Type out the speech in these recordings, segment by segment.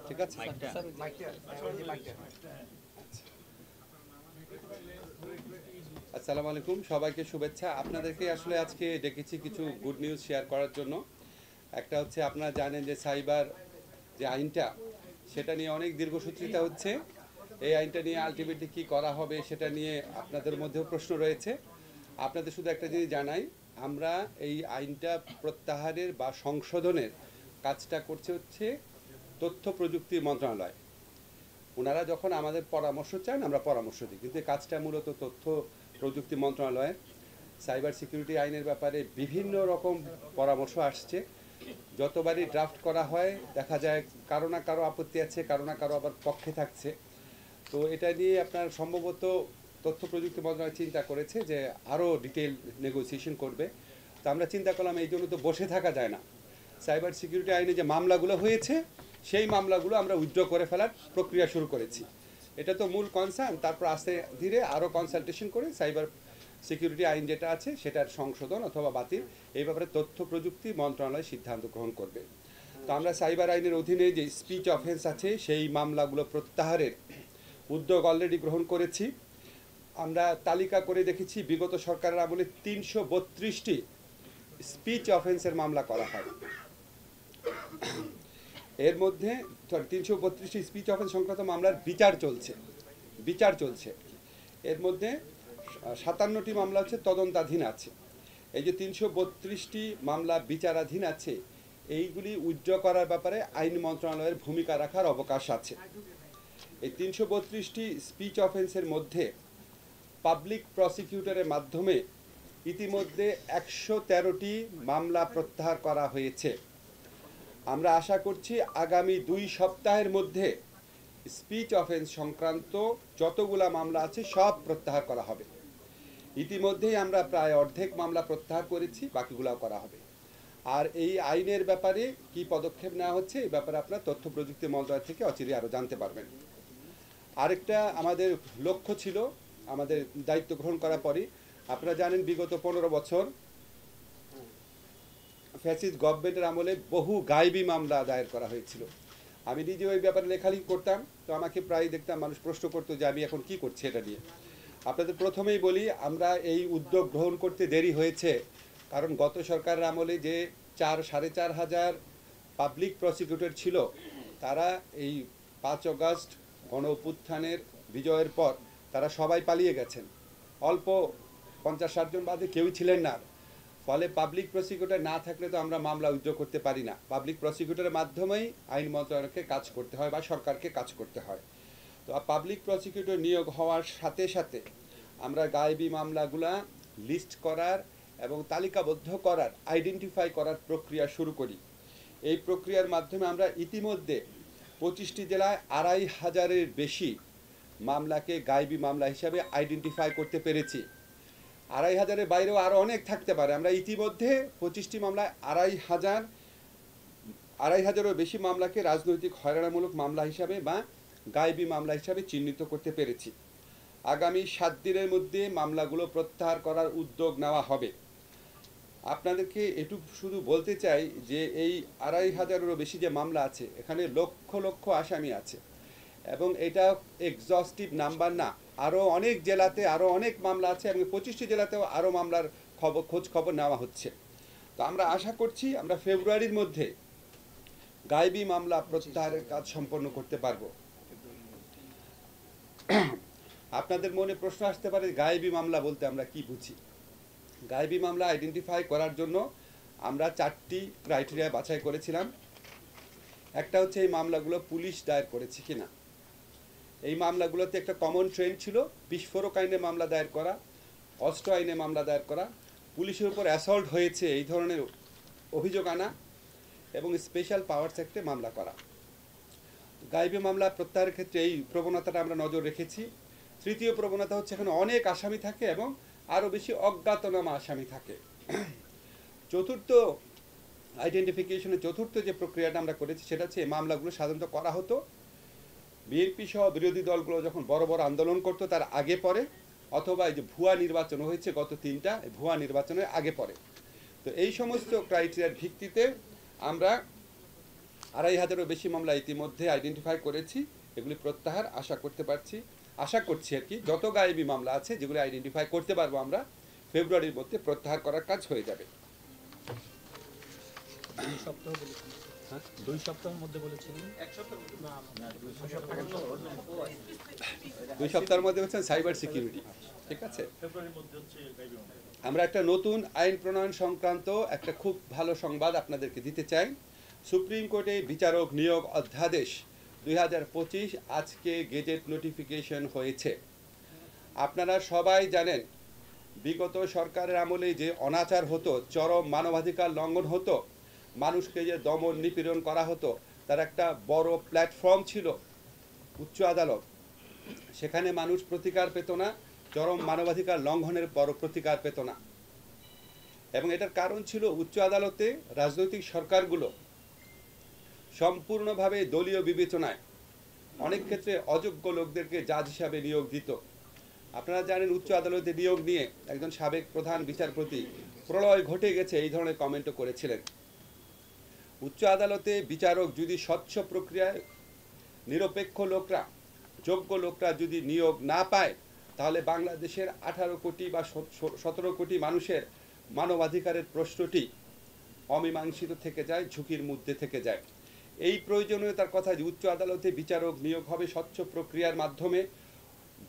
ঠিক আছে। আসসালামু আলাইকুম, সবাইকে শুভেচ্ছা। আপনাদেরকে আসলে আজকে ডেকেছি কিছু গুড নিউজ শেয়ার করার জন্য। একটা হচ্ছে, আপনারা জানেন যে সাইবার যে আইনটা, সেটা নিয়ে অনেক দীর্ঘসূত্রিতা হচ্ছে। এই আইনটা নিয়ে আলটিমেটলি কী করা হবে সেটা নিয়ে আপনাদের মধ্যেও প্রশ্ন রয়েছে। আপনাদের শুধু একটা জিনিস জানাই, আমরা এই আইনটা প্রত্যাহারের বা সংশোধনের কাজটা করছে হচ্ছে তথ্য প্রযুক্তি মন্ত্রণালয়। ওনারা যখন আমাদের পরামর্শ চান আমরা পরামর্শ দিই, কিন্তু এই কাজটা মূলত তথ্য প্রযুক্তি মন্ত্রণালয়ের। সাইবার সিকিউরিটি আইনের ব্যাপারে বিভিন্ন রকম পরামর্শ আসছে। যতবারই ড্রাফট করা হয় দেখা যায় কারো না কারো আপত্তি আছে, কারো না কারো আবার পক্ষে থাকছে। তো এটা নিয়ে আপনার সম্ভবত তথ্য প্রযুক্তি মন্ত্রণালয় চিন্তা করেছে যে আরও ডিটেল নেগোসিয়েশন করবে। তো আমরা চিন্তা করলাম এই জন্য তো বসে থাকা যায় না, সাইবার সিকিউরিটি আইনে যে মামলাগুলো হয়েছে সেই মামলাগুলো আমরা উইথড্র করে ফেলার প্রক্রিয়া শুরু করেছি। এটা তো মূল কনসার্ন। তারপর আস্তে ধীরে আরও কনসালটেশন করে সাইবার সিকিউরিটি আইন যেটা আছে সেটার সংশোধন অথবা বাতিল, এই ব্যাপারে তথ্য প্রযুক্তি মন্ত্রণালয় সিদ্ধান্ত গ্রহণ করবে। তো আমরা সাইবার আইনের অধীনে যে স্পিচ অফেন্স আছে সেই মামলাগুলো প্রত্যাহারের উদ্যোগ অলরেডি গ্রহণ করেছি। আমরা তালিকা করে দেখেছি বিগত সরকারের আমলে 332টি স্পিচ অফেন্সের মামলা করা হয়। এর মধ্যে 332টি স্পিচ অফেন্স সংক্রান্ত মামলার বিচার চলছে। এর মধ্যে 57টি মামলা হচ্ছে তদন্তাধীন আছে। এই যে 332টি মামলা বিচারাধীন আছে, এইগুলি উইথড্র করার ব্যাপারে আইন মন্ত্রণালয়ের ভূমিকা রাখার অবকাশ আছে। এই 332টি স্পিচ অফেন্সের মধ্যে পাবলিক প্রসিকিউটরের মাধ্যমে ইতিমধ্যে 113টি মামলা প্রত্যাহার করা হয়েছে। আমরা আশা করছি আগামী 2 সপ্তাহের মধ্যে স্পিচ অফেন্স সংক্রান্ত যতগুলা মামলা আছে সব প্রত্যাহার করা হবে। ইতিমধ্যেই আমরা প্রায় অর্ধেক মামলা প্রত্যাহার করেছি, বাকিগুলাও করা হবে। আর এই আইনের ব্যাপারে কি পদক্ষেপ নেওয়া হচ্ছে এই ব্যাপারে আপনারা তথ্য প্রযুক্তি মন্ত্রণালয় থেকে অচিরে আরও জানতে পারবেন। আরেকটা আমাদের লক্ষ্য ছিল আমাদের দায়িত্ব গ্রহণ করার পরই, আপনারা জানেন বিগত 15 বছর ফ্যাসিস্ট গভর্নমেন্টের আমলে বহু গায়েবী মামলা দায়ের করা হয়েছিল। আমি নিজে ওই ব্যাপারে লেখালেখি করতাম, তো আমাকে প্রায় দেখতাম মানুষ প্রশ্ন করতো যে আমি এখন কি করছি এটা নিয়ে। আপনাদের প্রথমেই বলি, আমরা এই উদ্যোগ গ্রহণ করতে দেরি হয়েছে কারণ গত সরকারের আমলে যে 4-4.5 হাজার পাবলিক প্রসিকিউটর ছিল, তারা এই 5 আগস্ট গণ অভ্যুত্থানের বিজয়ের পর তারা সবাই পালিয়ে গেছেন। অল্প 50-60 জন বাদে কেউই ছিলেন না। ফলে পাবলিক প্রসিকিউটর না থাকলে তো আমরা মামলা উইথড্র করতে পারি না। পাবলিক প্রসিকিউটরের মাধ্যমেই আইন মন্ত্রণালয়কে কাজ করতে হয় বা সরকারকে কাজ করতে হয়। তো পাবলিক প্রসিকিউটর নিয়োগ হওয়ার সাথে সাথে আমরা গায়েবী মামলাগুলা লিস্ট করার এবং তালিকাবদ্ধ করার, আইডেন্টিফাই করার প্রক্রিয়া শুরু করি। এই প্রক্রিয়ার মাধ্যমে আমরা ইতিমধ্যে 25টি জেলায় 2500-এর বেশি মামলাকে গায়েবী মামলা হিসাবে আইডেন্টিফাই করতে পেরেছি। 2500-এর বাইরেও আরও অনেক থাকতে পারে। আমরা ইতিমধ্যে 25টি মামলায় 2500-এরও বেশি মামলাকে রাজনৈতিক হয়রানিমূলক মামলা হিসাবে বা গায়েবী মামলা হিসাবে চিহ্নিত করতে পেরেছি। আগামী 7 দিনের মধ্যে মামলাগুলো প্রত্যাহার করার উদ্যোগ নেওয়া হবে। আপনাদেরকে এটুকু শুধু বলতে চাই যে এই 2500-এরও বেশি যে মামলা আছে, এখানে লক্ষ লক্ষ আসামি আছে এবং এটা এক্সস্টিভ নাম্বার না। আরও অনেক জেলাতে আরও অনেক মামলা আছে এবং 25টি জেলাতেও আরও মামলার খোঁজ খবর নেওয়া হচ্ছে। তো আমরা আশা করছি আমরা ফেব্রুয়ারির মধ্যে গায়েবী মামলা প্রত্যাহারের কাজ সম্পন্ন করতে পারব। আপনাদের মনে প্রশ্ন আসতে পারে গায়েবী মামলা বলতে আমরা কি বুঝি। গায়েবী মামলা আইডেন্টিফাই করার জন্য আমরা 4টি ক্রাইটেরিয়া বাছাই করেছিলাম। একটা হচ্ছে এই মামলাগুলো পুলিশ দায়ের করেছে কিনা। এই মামলাগুলোতে একটা কমন ট্রেন্ড ছিল বিস্ফোরক আইনে মামলা দায়ের করা, অস্ত্র আইনে মামলা দায়ের করা, পুলিশের উপর অ্যাসল্ট হয়েছে এই ধরনের অভিযোগ আনা এবং স্পেশাল পাওয়ার অ্যাক্টে মামলা করা। গায়েবী মামলা প্রত্যাহারের ক্ষেত্রে এই প্রবণতাটা আমরা নজর রেখেছি। তৃতীয় প্রবণতা হচ্ছে এখানে অনেক আসামি থাকে এবং আরও বেশি অজ্ঞাতনামা আসামি থাকে। চতুর্থ আইডেন্টিফিকেশনের চতুর্থ যে প্রক্রিয়াটা আমরা করেছি সেটা হচ্ছে এই মামলাগুলো সাধারণত করা হতো বিএনপি সহ বিরোধী দলগুলো যখন বড় বড় আন্দোলন করতো তার আগে পরে, অথবা এই যে ভুয়া নির্বাচন হয়েছে গত 3টা ভুয়া নির্বাচনের আগে পরে। তো এই সমস্ত ক্রাইটেরিয়ার ভিত্তিতে আমরা 2,500-এরও বেশি মামলা ইতিমধ্যে আইডেন্টিফাই করেছি। এগুলি প্রত্যাহার আশা করছি আর কি, যত গায়েবী মামলা আছে যেগুলি আইডেন্টিফাই করতে পারবো আমরা ফেব্রুয়ারির মধ্যে প্রত্যাহার করার কাজ হয়ে যাবে। 2 সপ্তাহ বলেছিলেন। হ্যাঁ 2 সপ্তাহের মধ্যে বলেছিলেন। 2 সপ্তাহের মধ্যে হচ্ছে সাইবার সিকিউরিটি, ঠিক আছে। আমরা একটা নতুন আইন প্রণয়ন সংক্রান্ত একটা খুব ভালো সংবাদ আপনাদেরকে দিতে চাই। সুপ্রিম কোর্টে বিচারক নিয়োগ অধ্যাদেশ 2025 আজকে গেজেট নোটিফিকেশন হয়েছে। আপনারা সবাই জানেন বিগত সরকারের আমলে যে অনাচার হতো, চরম মানবাধিকার লঙ্ঘন হতো, মানুষকে যে দমন নিপীড়ন করা হতো, তার একটা বড় প্ল্যাটফর্ম ছিল উচ্চ আদালত। সেখানে মানুষ প্রতিকার পেত না, চরম মানবাধিকার লঙ্ঘনের বড় প্রতিকার পেত না। এবং এটার কারণ ছিল উচ্চ আদালতে রাজনৈতিক সরকারগুলো সম্পূর্ণভাবে দলীয় বিবেচনায় অনেক ক্ষেত্রে অযোগ্য লোকদেরকে জাজ হিসাবে নিয়োগ দিত। আপনারা জানেন উচ্চ আদালতে নিয়োগ নিয়ে একজন সাবেক প্রধান বিচারপতি প্রলয় ঘটে গেছে এই ধরনের কমেন্টও করেছিলেন। উচ্চ আদালতে বিচারক যদি স্বচ্ছ প্রক্রিয়ায় নিরপেক্ষ লোকরা, যোগ্য লোকরা যদি নিয়োগ না পায়, তাহলে বাংলাদেশের 18 কোটি বা 17 কোটি মানুষের মানবাধিকারের প্রশ্নটি অমীমাংসিত থেকে যায়, ঝুঁকির মধ্যে থেকে যায়। এই প্রয়োজনীয়তার কথা যে উচ্চ আদালতে বিচারক নিয়োগ হবে স্বচ্ছ প্রক্রিয়ার মাধ্যমে,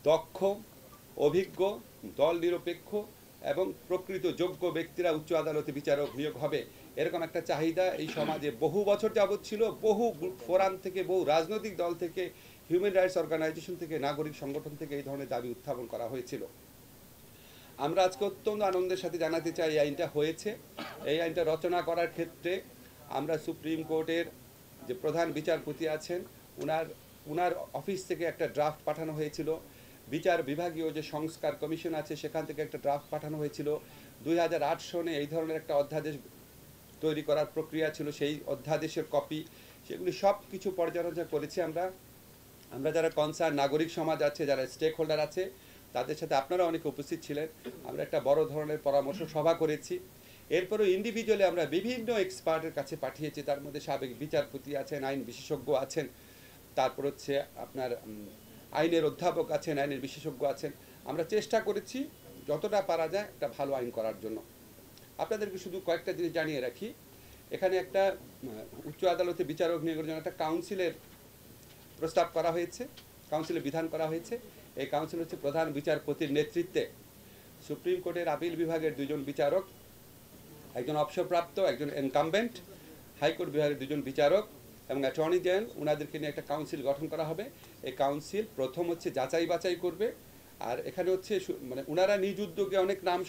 দক্ষ, অভিজ্ঞ, দল নিরপেক্ষ এবং প্রকৃত যোগ্য ব্যক্তিরা উচ্চ আদালতে বিচারক নিয়োগ হবে, এরকম একটা চাহিদা এই সমাজে বহু বছর যাবৎ ছিল। বহু ফোরাম থেকে, বহু রাজনৈতিক দল থেকে, হিউম্যান রাইটস অর্গানাইজেশন থেকে, নাগরিক সংগঠন থেকে এই ধরনের দাবি উত্থাপন করা হয়েছিল। আমরা আজকে অত্যন্ত আনন্দের সাথে জানাতে চাই এই আইনটা হয়েছে। এই আইনটা রচনা করার ক্ষেত্রে আমরা সুপ্রিম কোর্টের যে প্রধান বিচারপতি আছেন উনার অফিস থেকে একটা ড্রাফট পাঠানো হয়েছিল। বিচার বিভাগীয় যে সংস্কার কমিশন আছে সেখান থেকে একটা ড্রাফট পাঠানো হয়েছিল। 2008 সনে এই ধরনের একটা অধ্যাদেশ তৈরি করার প্রক্রিয়া ছিল, সেই অধ্যাদেশের কপি, সেগুলি সব কিছু পর্যালোচনা করেছি আমরা যারা কনসার্ন নাগরিক সমাজ আছে, যারা স্টেক হোল্ডার আছে, তাদের সাথে আপনারা অনেকে উপস্থিত ছিলেন। আমরা একটা বড় ধরনের পরামর্শ সভা করেছি। এরপরও ইন্ডিভিজুয়ালি আমরা বিভিন্ন এক্সপার্টের কাছে পাঠিয়েছি। তার মধ্যে সাবেক বিচারপতি আছেন, আইন বিশেষজ্ঞ আছেন, তারপর হচ্ছে আপনার আইনের অধ্যাপক আছেন, আইনের বিশেষজ্ঞ আছেন। আমরা চেষ্টা করেছি যতটা পারা যায় একটা ভালো আইন করার জন্য। আপনাদেরকে শুধু কয়েকটা জিনিস জানিয়ে রাখি। এখানে একটা উচ্চ আদালতে বিচারক নিয়োগের জন্য একটা কাউন্সিলের প্রস্তাব করা হয়েছে, কাউন্সিলের বিধান করা হয়েছে। এই কাউন্সিল হচ্ছে প্রধান বিচারপতির নেতৃত্বে সুপ্রিম কোর্টের আপিল বিভাগের 2 জন বিচারক, একজন অবসরপ্রাপ্ত, একজন ইনকামবেন্ট, হাইকোর্ট বিভাগের 2 জন বিচারক এবং অ্যাটর্নি জেনারেল, ওনাদেরকে নিয়ে একটা কাউন্সিল গঠন করা হবে। এই কাউন্সিল প্রথম হচ্ছে যাচাই বাছাই করবে, আর এখানে হচ্ছে মানে ওনারা নিজ উদ্যোগে অনেক নাম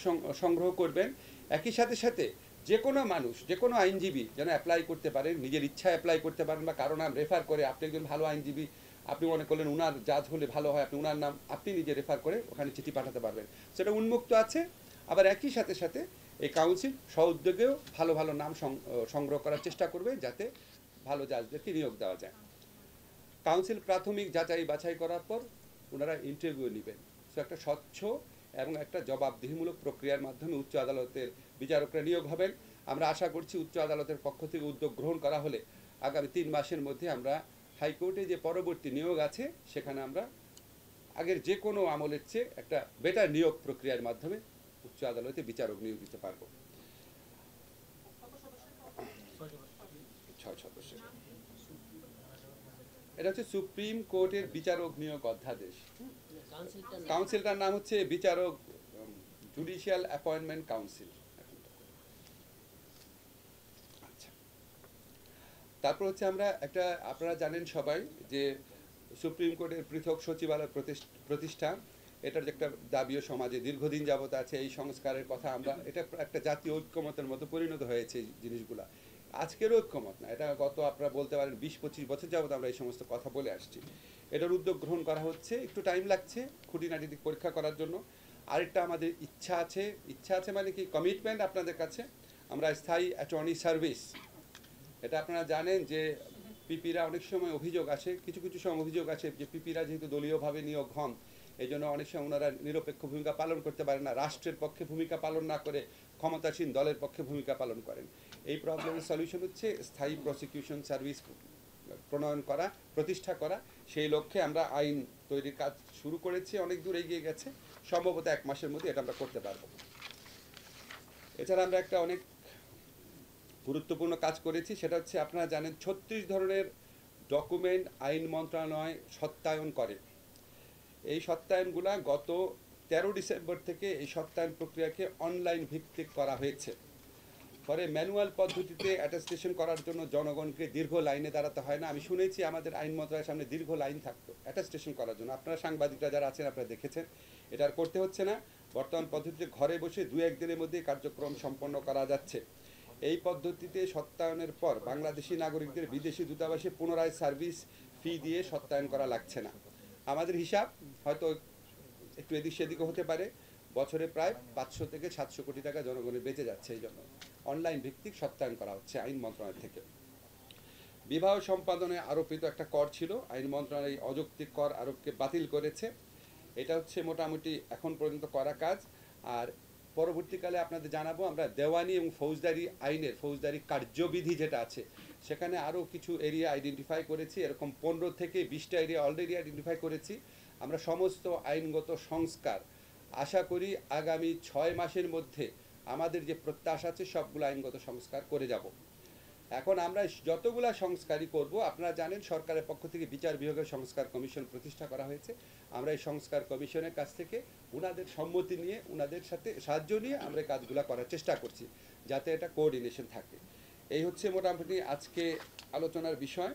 সংগ্রহ করবেন। একই সাথে যে কোনো মানুষ, যে কোনো আইনজীবী যেন অ্যাপ্লাই করতে পারেন, নিজের ইচ্ছায় অ্যাপ্লাই করতে পারেন, বা কারো নাম রেফার করে, আপনি একজন ভালো আইনজীবী, আপনি মনে করলেন উনার জাজ হলে ভালো হয়, আপনি উনার নাম আপনি নিজে রেফার করে ওখানে চিঠি পাঠাতে পারবেন, সেটা উন্মুক্ত আছে। আবার একই সাথে এই কাউন্সিল স্বউদ্যোগেও ভালো ভালো নাম সংগ্রহ করার চেষ্টা করবে যাতে ভালো জাজদেরকে নিয়োগ দেওয়া যায়। কাউন্সিল প্রাথমিক যাচাই বাছাই করার পর ওনারা ইন্টারভিউ নেবেন। সো একটা স্বচ্ছ এবং একটা জবাবদিহিমূলক প্রক্রিয়ার মাধ্যমে উচ্চ আদালতের বিচারকরা নিয়োগ হবেন। আমরা আশা করছি উচ্চ আদালতের পক্ষ থেকে উদ্যোগ গ্রহণ করা হলে আগামী 3 মাসের মধ্যে আমরা হাইকোর্টে যে পরবর্তী নিয়োগ আছে সেখানে আমরা আগের যে কোনো আমলের চেয়ে একটা বেটার নিয়োগ প্রক্রিয়ার মাধ্যমে উচ্চ আদালতে বিচারক নিয়োগ দিতে পারবো। 6 সদস্য। এটা হচ্ছে সুপ্রিম কোর্টের বিচারক নিয়োগ অধ্যাদেশ। কাউন্সিলটার নাম হচ্ছে বিচারক জুডিশিয়াল অ্যাপয়েন্টমেন্ট কাউন্সিল। আচ্ছা, তারপর হচ্ছে আমরা একটা, আপনারা জানেন সবাই যে সুপ্রিম কোর্টের পৃথক সচিবালয় প্রতিষ্ঠা, এটার যে একটা দাবিও সমাজে দীর্ঘদিন যাবত আছে। এই সংস্কারের কথা আমরা, এটা একটা জাতীয় ঐক্যমতের মতো পরিণত হয়েছে এই জিনিসগুলা। আজকের ঐক্যমত না, এটা গত আপনারা বলতে পারেন 20-25 বছর যাবত আমরা এই সমস্ত কথা বলে আসছি। এটার উদ্যোগ গ্রহণ করা হচ্ছে, একটু টাইম লাগছে খুঁটিনাটি দিক পরীক্ষা করার জন্য। আরেকটা আমাদের ইচ্ছা আছে মানে কি কমিটমেন্ট আপনাদের কাছে। আমরা স্থায়ী অ্যাটর্নি সার্ভিস, এটা আপনারা জানেন যে পিপিরা অনেক সময় অভিযোগ আসে, কিছু সময় অভিযোগ আসে যে পিপিরা যেহেতু দলীয়ভাবে নিয়োগ হন, এই জন্য অনেক সময় ওনারা নিরপেক্ষ ভূমিকা পালন করতে পারেন না, রাষ্ট্রের পক্ষে ভূমিকা পালন না করে ক্ষমতাসীন দলের পক্ষে ভূমিকা পালন করেন। এই প্রবলেমের সলিউশন হচ্ছে স্থায়ী প্রসিকিউশন সার্ভিস প্রণয়ন করা, প্রতিষ্ঠা করা। সেই লক্ষ্যে আমরা আইন তৈরির কাজ শুরু করেছি, অনেক দূর এগিয়ে গেছে, সম্ভবত 1 মাসের মধ্যে এটা আমরা করতে পারবো। এছাড়া আমরা একটা অনেক গুরুত্বপূর্ণ কাজ করেছি, সেটা হচ্ছে আপনারা জানেন 36 ধরনের ডকুমেন্ট আইন মন্ত্রণালয় সত্যায়ন করে। এই সত্যায়নগুলা গত 13 ডিসেম্বর থেকে এই সত্যায়ন প্রক্রিয়াকে অনলাইন ভিত্তিক করা হয়েছে। পরে ম্যানুয়াল পদ্ধতিতে অ্যাটেস্টেশন করার জন্য জনগণকে দীর্ঘ লাইনে দাঁড়াতে হয় না। আমি শুনেছি আমাদের আইন মন্ত্রণালয়ের সামনে দীর্ঘ লাইন থাকতো অ্যাটেস্টেশন করার জন্য। আপনারা সাংবাদিকরা যারা আছেন আপনারা দেখেছেন, এটা আর করতে হচ্ছে না। বর্তমান পদ্ধতিতে ঘরে বসে 2-1 দিনের মধ্যেই কার্যক্রম সম্পন্ন করা যাচ্ছে। এই পদ্ধতিতে সত্যায়নের পর বাংলাদেশি নাগরিকদের বিদেশি দূতাবাসে পুনরায় সার্ভিস ফি দিয়ে সত্যায়ন করা লাগছে না। আমাদের হিসাব হয়তো একটু এদিক সেদিকও হতে পারে, বছরে প্রায় 500 থেকে 700 কোটি টাকা জনগণের বেঁচে যাচ্ছে। এই জন্য অনলাইন ভিত্তিক সত্যায়ন করা হচ্ছে আইন মন্ত্রণালয় থেকে। বিবাহ সম্পাদনে আরোপিত একটা কর ছিল, আইন মন্ত্রণালয় অযৌক্তিক কর আরোপকে বাতিল করেছে। এটা হচ্ছে মোটামুটি এখন পর্যন্ত করা কাজ। আর পরবর্তীকালে আপনাদের জানাবো, আমরা দেওয়ানি এবং ফৌজদারি আইনের ফৌজদারি কার্যবিধি যেটা আছে সেখানে আরও কিছু এরিয়া আইডেন্টিফাই করেছি। এরকম 15 থেকে 20টা এরিয়া অলরেডি আইডেন্টিফাই করেছি। আমরা সমস্ত আইনগত সংস্কার আশা করি আগামী 6 মাসের মধ্যে আমাদের যে প্রত্যাশা আছে সবগুলো আইনগত সংস্কার করে যাব। এখন আমরা যতগুলা সংস্কারই করব, আপনারা জানেন সরকারের পক্ষ থেকে বিচার বিভাগের সংস্কার কমিশন প্রতিষ্ঠা করা হয়েছে। আমরা এই সংস্কার কমিশনের কাছ থেকে ওনাদের সম্মতি নিয়ে, ওনাদের সাথে সাহায্য নিয়ে আমরা এই কাজগুলো করার চেষ্টা করছি, যাতে এটা কোঅর্ডিনেশন থাকে। এই হচ্ছে মোটামুটি আজকে আলোচনার বিষয়।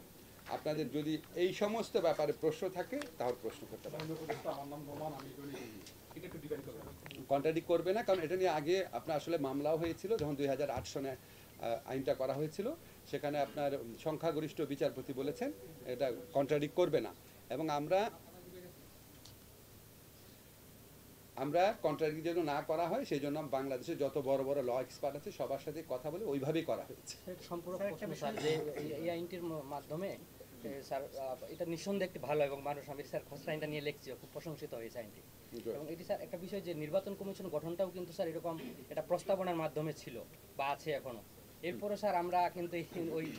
আপনাদের যদি এই সমস্ত ব্যাপারে প্রশ্ন থাকে তাহলে প্রশ্ন করতে পারেন। কন্ট্রাডিক্ট করবে না, কারণ এটা নিয়ে আগে আপনার আসলে মামলাও হয়েছিল যখন 2008 সনে আইনটা করা হয়েছিল। সেখানে আপনার সংখ্যাগরিষ্ঠ বিচারপতি বলেছেন এটা কন্ট্রাডিক্ট করবে না। এবং আমরা কন্ট্রাডিক্ট যেন না করা হয় সেই জন্য বাংলাদেশে যত বড় বড় ল এক্সপার্ট আছে সবার সাথে কথা বলে ওইভাবেই করা হয়েছে। সম্পূর্ণ প্রশ্ন স্যার, যে এই আইনটির মাধ্যমে স্যার এটা নিঃসন্দেহে একটি ভালো, এবং মানুষ, আমি স্যার খসড়া আইনটা নিয়ে লিখছি, খুব প্রশংসিত হয়েছে আইনটি। এবং এটি স্যার একটা বিষয় যে নির্বাচন কমিশন গঠনটাও কিন্তু স্যার এরকম এটা প্রস্তাবনার মাধ্যমে ছিল বা আছে এখনো। এরপরে স্যার আমরা কিন্তু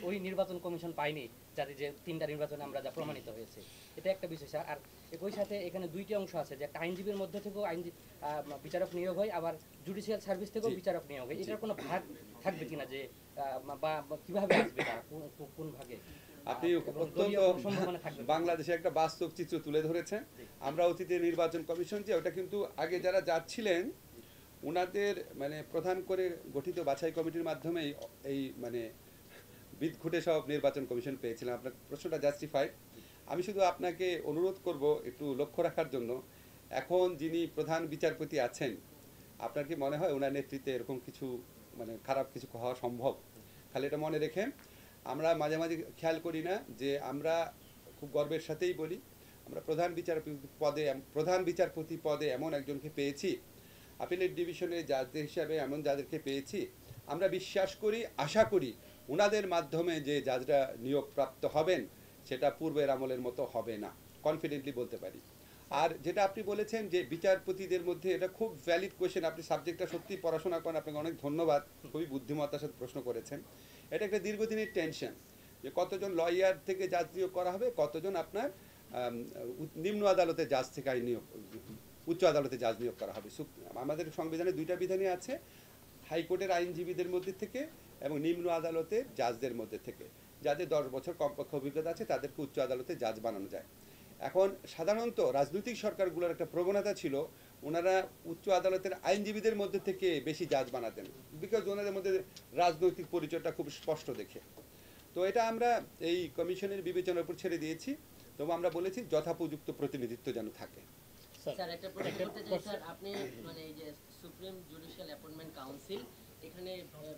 ওই নির্বাচন কমিশন পাইনি, যাতে যে 3টা নির্বাচনে আমরা যা প্রমাণিত হয়েছে, এটা একটা বিষয় স্যার। আর একই সাথে এখানে 2টি অংশ আছে, যে একটা আইনজীবীর মধ্যে থেকেও বিচারক নিয়োগ হয়, আবার জুডিশিয়াল সার্ভিস থেকেও বিচারক নিয়োগ হয়। এটার কোনো ভাগ থাকবে কিনা, যে বা কিভাবে আসবে তারা, কোন ভাগে? আপনি অত্যন্ত বাংলাদেশে একটা বাস্তব চিত্র তুলে ধরেছেন। আমরা অতীতে নির্বাচন কমিশন যে ওটা কিন্তু আগে যারা যাচ্ছিলেন ওনাদের মানে প্রধান করে গঠিত বাছাই কমিটির মাধ্যমেই এই মানে বিদঘুটে সব নির্বাচন কমিশন পেয়েছিলাম। আপনার প্রশ্নটা জাস্টিফাইড। আমি শুধু আপনাকে অনুরোধ করব একটু লক্ষ্য রাখার জন্য, এখন যিনি প্রধান বিচারপতি আছেন আপনার কি মনে হয় ওনার নেতৃত্বে এরকম কিছু মানে খারাপ কিছু হওয়া সম্ভব? খালি এটা মনে রেখেন। আমরা মাঝে মাঝে খেয়াল করি না যে আমরা খুব গর্বের সাথেই বলি আমরা প্রধান বিচারপতি পদে এমন একজনকে পেয়েছি, আপিলেট ডিভিশনের জাজদের হিসাবে এমন যাদেরকে পেয়েছি। আমরা বিশ্বাস করি, আশা করি ওনাদের মাধ্যমে যে জাজরা নিয়োগপ্রাপ্ত হবেন সেটা পূর্বের আমলের মতো হবে না, কনফিডেন্টলি বলতে পারি। আর যেটা আপনি বলেছেন যে বিচারপতিদের মধ্যে, এটা খুব ভ্যালিড কোয়েশ্চেন। আপনি সাবজেক্টটা সত্যি পড়াশোনা করেন, আপনাকে অনেক ধন্যবাদ, খুবই বুদ্ধিমত্তার সাথে প্রশ্ন করেছেন। এটা একটা দীর্ঘদিনের টেনশন যে কতজন লয়ার থেকে জাজ নিয়োগ করা হবে, কতজন আপনার নিম্ন আদালতে জাজ থেকে উচ্চ আদালতে জাজ নিয়োগ করা হবে। আমাদের সংবিধানে 2টা বিধানই আছে, হাইকোর্টের আইনজীবীদের মধ্যে থেকে এবং নিম্ন আদালতের জাজদের মধ্যে থেকে। যাদের 10 বছর কমপক্ষে অভিজ্ঞতা আছে তাদেরকে উচ্চ আদালতে জাজ বানানো যায়। এখন সাধারণত রাজনৈতিক সরকারগুলোর একটা প্রবণতা ছিল ওনারা উচ্চ আদালতের আইনজীবীদের মধ্যে থেকে বেশি জাজ বানাতেন, বিকজ ওনাদের মধ্যে রাজনৈতিক পরিচয়টা খুব স্পষ্ট দেখে। তো এটা আমরা এই কমিশনের বিবেচনার উপর ছেড়ে দিয়েছি। তবু আমরা বলেছি যথোপযুক্ত প্রতিনিধিত্ব যেন থাকে। স্যার একটা প্রশ্ন করতে চাই স্যার, আপনি মানে এই যে সুপ্রিম জুডিশিয়াল অ্যাপয়েন্টমেন্ট কাউন্সিল, এখানে